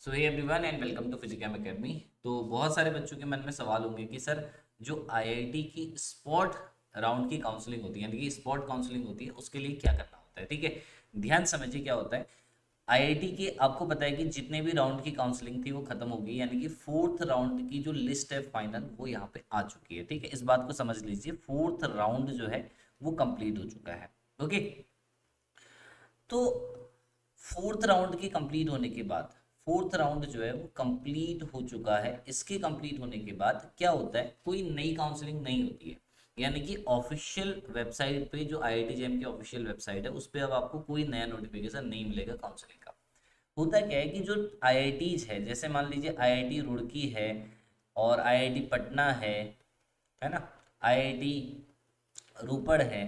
So hey everyone and welcome to Physicam Academy. तो बहुत सारे बच्चों के मन में सवाल होंगे कि सर जो आईआईटी की स्पॉट राउंड की काउंसलिंग होती है यानी कि स्पॉट काउंसलिंग होती है उसके लिए क्या करना होता है। ठीक है, ध्यान समझिए क्या होता है। आईआईटी के आपको पता है कि जितने भी राउंड की काउंसलिंग थी वो खत्म हो गई, यानी कि फोर्थ राउंड की जो लिस्ट है फाइनल वो यहाँ पे आ चुकी है। ठीक है, इस बात को समझ लीजिए, फोर्थ राउंड जो है वो कंप्लीट हो चुका है। ओके, तो फोर्थ राउंड की कंप्लीट होने के बाद, फोर्थ राउंड जो है वो कंप्लीट हो चुका है। इसके कंप्लीट होने के बाद क्या होता है, कोई नई काउंसलिंग नहीं होती है। यानी कि ऑफिशियल वेबसाइट पे, जो आईआईटी जेएम की ऑफिशियल वेबसाइट है, उस पे अब आपको कोई नया नोटिफिकेशन नहीं मिलेगा काउंसलिंग का। होता क्या है कि जो आईआईटीज है, जैसे मान लीजिए आईआईटी रुड़की है और आईआईटी पटना है ना, आईआईटी रोपड़ है,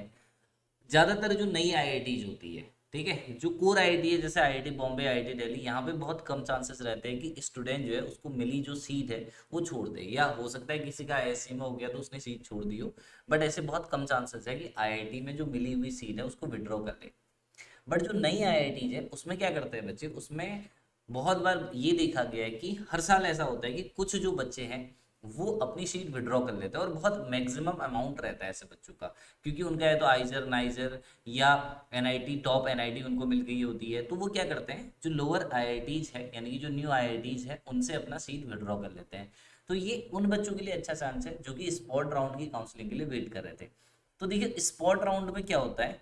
ज़्यादातर जो नई आईआईटीज होती है, ठीक है, जो कोर आईआईटी है जैसे आईआईटी बॉम्बे, आईआईटी दिल्ली, यहाँ पे बहुत कम चांसेस रहते हैं कि स्टूडेंट जो है उसको मिली जो सीट है वो छोड़ दे, या हो सकता है किसी का आईएससी में हो गया तो उसने सीट छोड़ दी हो। बट ऐसे बहुत कम चांसेस है कि आईआईटी में जो मिली हुई सीट है उसको विड्रॉ कर ले। बट जो नई आईआईटीज है उसमें क्या करते हैं बच्चे, उसमें बहुत बार ये देखा गया है कि हर साल ऐसा होता है कि कुछ जो बच्चे हैं वो अपनी सीट विड्रॉ कर लेते हैं, और बहुत मैक्सिमम अमाउंट रहता है ऐसे बच्चों का, क्योंकि उनका है तो आइजर नाइजर या एनआईटी, टॉप एनआईटी उनको मिल गई होती है, तो वो क्या करते हैं, जो लोअर आईआईटीज है यानी कि जो न्यू आईआईटीज है उनसे अपना सीट विड्रॉ कर लेते हैं। तो ये उन बच्चों के लिए अच्छा चांस है जो कि स्पॉट राउंड की काउंसलिंग के लिए वेट कर रहे थे। तो देखिए, स्पॉट राउंड में क्या होता है,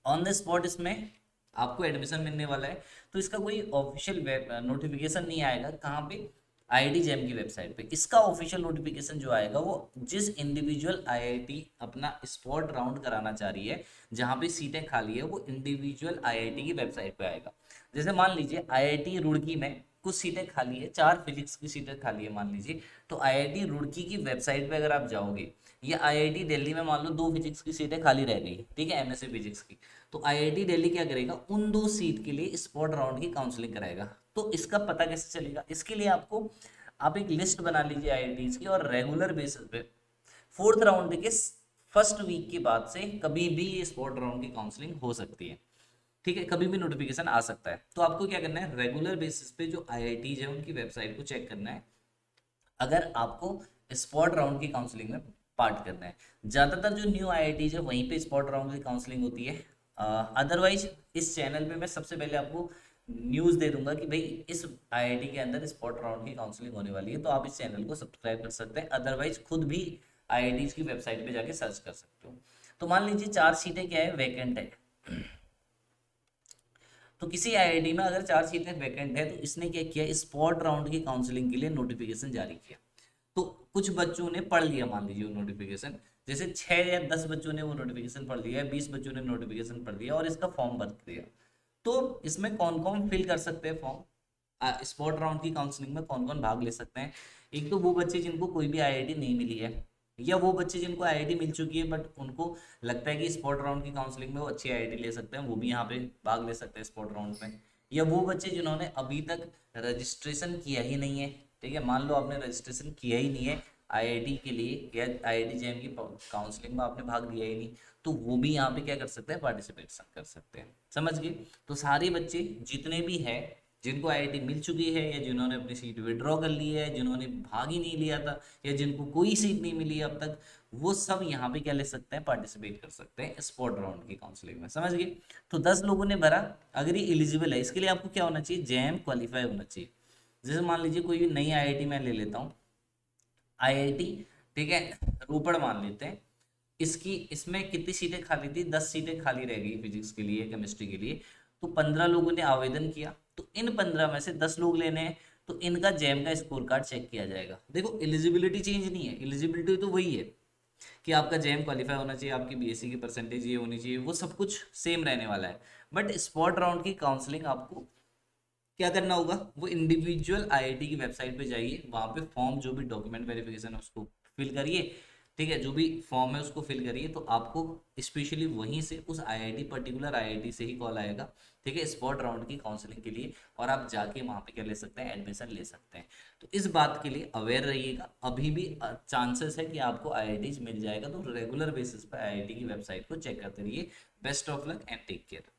ऑन द स्पॉट इसमें आपको एडमिशन मिलने वाला है। तो इसका कोई ऑफिशियल नोटिफिकेशन नहीं आएगा, कहाँ पे, आईआईटी जेएम की वेबसाइट पे। इसका ऑफिशियल नोटिफिकेशन जो आएगा वो जिस इंडिविजुअल आईआईटी अपना स्पॉट राउंड कराना चाह रही है, जहाँ पे सीटें खाली है, वो इंडिविजुअल आईआईटी की वेबसाइट पे आएगा। जैसे मान लीजिए आईआईटी रुड़की में कुछ सीटें खाली है, 4 फिजिक्स की सीटें खाली है मान लीजिए, तो आईआईटी रुड़की की वेबसाइट पे अगर आप जाओगे, या आईआईटी दिल्ली में मान लो 2 फिजिक्स की सीटें खाली रह गई, ठीक है, एमएससी फिजिक्स की, तो आईआईटी दिल्ली क्या करेगा, उन 2 सीट के लिए स्पॉट राउंड की काउंसलिंग कराएगा। तो इसका पता कैसे चलेगा, इसके लिए आपको, आप एक लिस्ट बना लीजिए आईआईटीज की, और रेगुलर बेसिस पे फोर्थ राउंड के फर्स्ट वीक के बाद से कभी भी ये स्पॉट राउंड की काउंसलिंग हो सकती है। ठीक है, कभी भी नोटिफिकेशन आ सकता है। तो आपको क्या करना है, रेगुलर बेसिस पे जो आईआईटीज है उनकी वेबसाइट को चेक करना है, अगर आपको स्पॉट राउंड की काउंसलिंग में पार्ट करना है। ज़्यादातर जो न्यू आईआईटीज है वहीं पे स्पॉट राउंड की काउंसलिंग होती है। अदरवाइज इस चैनल पे मैं सबसे पहले आपको न्यूज़ दे दूंगा कि भाई इस आईआईटी के अंदर स्पॉट राउंड की काउंसलिंग होने वाली है, तो आप इस चैनल को सब्सक्राइब कर सकते हैं। अदरवाइज खुद भी आईआईटीज की वेबसाइट पे जाके सर्च कर सकते हो। तो मान लीजिए 4 सीटें क्या है, वैकेंट है। तो किसी आईआईटी में अगर 4 सीटें वैकेंट है तो इसने क्या किया, स्पॉट राउंड की काउंसलिंग के लिए नोटिफिकेशन जारी किया। तो कुछ बच्चों ने पढ़ लिया, मान लीजिए वो नोटिफिकेशन, जैसे 6 या 10 बच्चों ने वो नोटिफिकेशन पढ़ लिया है, 20 बच्चों ने नोटिफिकेशन पढ़ लिया और इसका फॉर्म भर दिया। तो इसमें कौन कौन फिल कर सकते हैं फॉर्म, स्पॉट राउंड की काउंसलिंग में कौन कौन भाग ले सकते हैं। एक तो वो बच्चे जिनको कोई भी आईआईटी नहीं मिली है, या वो बच्चे जिनको आईआईटी मिल चुकी है बट उनको लगता है कि स्पॉट राउंड की काउंसलिंग में वो अच्छी आईआईटी ले सकते हैं, वो भी यहाँ पे भाग ले सकते हैं स्पॉट राउंड में। या वो बच्चे जिन्होंने अभी तक रजिस्ट्रेशन किया ही नहीं है, ठीक है, मान लो आपने रजिस्ट्रेशन किया ही नहीं है आईआईटी के लिए, या आईआईटी जेएम की काउंसलिंग में आपने भाग लिया ही नहीं, तो वो भी यहाँ पे क्या कर सकते हैं, पार्टिसिपेट कर सकते हैं। समझ गए। तो सारे बच्चे जितने भी हैं जिनको आईआईटी मिल चुकी है, या जिन्होंने अपनी सीट विड्रॉ कर ली है, जिन्होंने भाग ही नहीं लिया था, या जिनको कोई सीट नहीं मिली अब तक, वो सब यहाँ पे क्या ले सकते हैं, पार्टिसिपेट कर सकते हैं स्पॉट राउंड की काउंसलिंग में। समझ गए। तो 10 लोगों ने भरा, अगर ये एलिजिबल है, इसके लिए आपको क्या होना चाहिए, जेएम क्वालिफाई होना चाहिए। जैसे मान लीजिए कोई भी नई आईआईटी मैं ले लेता हूँ, आईआईटी, ठीक है, रोपड़ मान लेते हैं, इसकी इसमें कितनी सीटें खाली थी, 10 सीटें खाली रह गई फिजिक्स के लिए, केमिस्ट्री के लिए। तो 15 लोगों ने आवेदन किया, तो इन 15 में से 10 लोग लेने हैं, तो इनका जेम का स्कोर कार्ड चेक किया जाएगा। देखो, एलिजिबिलिटी चेंज नहीं है, एलिजिबिलिटी तो वही है कि आपका जेम क्वालिफाई होना चाहिए, आपकी बीएससी की परसेंटेज ये होनी चाहिए, वो सब कुछ सेम रहने वाला है। बट स्पॉट राउंड की काउंसलिंग आपको क्या करना होगा, वो इंडिविजुअल आईआईटी की वेबसाइट पे जाइए, वहाँ पे फॉर्म, जो भी डॉक्यूमेंट वेरिफिकेशन है उसको फिल करिए, ठीक है, जो भी फॉर्म है उसको फिल करिए, तो आपको स्पेशली वहीं से, उस आईआईटी, पर्टिकुलर आईआईटी से ही कॉल आएगा, ठीक है, स्पॉट राउंड की काउंसलिंग के लिए, और आप जाके वहाँ पे क्या ले सकते हैं, एडमिशन ले सकते हैं। तो इस बात के लिए अवेयर रहिएगा, अभी भी चांसेस है कि आपको आईआईटी मिल जाएगा, तो रेगुलर बेसिस पर आईआईटी की वेबसाइट को चेक करते रहिए। Best of luck and take care.